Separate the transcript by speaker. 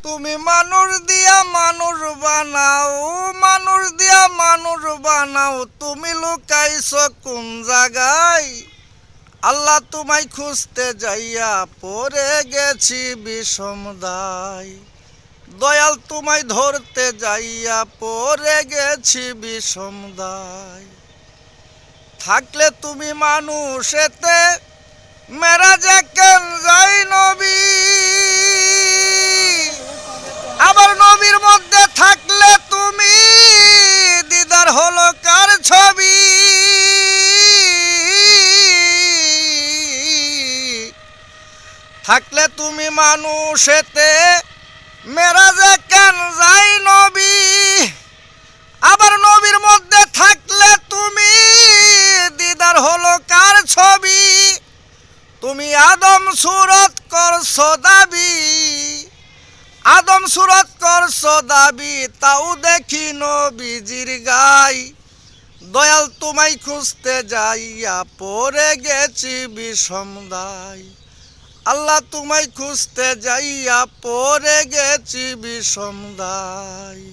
Speaker 1: তুমি মানুষ দিয়া মানুষ বানাও, মানুষ দিয়া মানুষ বানাও, তুমি লুকাইছ কোন জায়গায়? আল্লাহ তোমায় খুঁজতে যাইয়া পড়ে গেছি বিষম দায়। দয়াল তোমায় ধরতে যাইয়া পড়ে গেছি বিষম দায়। থাকলে তুমি মানুষেতে মেরাজে কেন যাই নবী? আবার নবীর মধ্যে থাকলে তুমি দিদার হলো কার ছবি? থাকলে তুমি মানুষেতে মেরাজে কেন যাই নবী? আবার নবীর মধ্যে থাকলে তুমি দিদার হলো কার ছবি? তুমি আদম সুরত করছো দাবি, আদম সুরত করছো দাবি, তাও দেখি নবীজির গাই। দয়াল তোমায় খুঁজতে যাইয়া পড়ে গেছি বিষম দায়। আল্লাহ তোমায় খুঁজতে যাইয়া পড়ে গেছি বিষম দায়।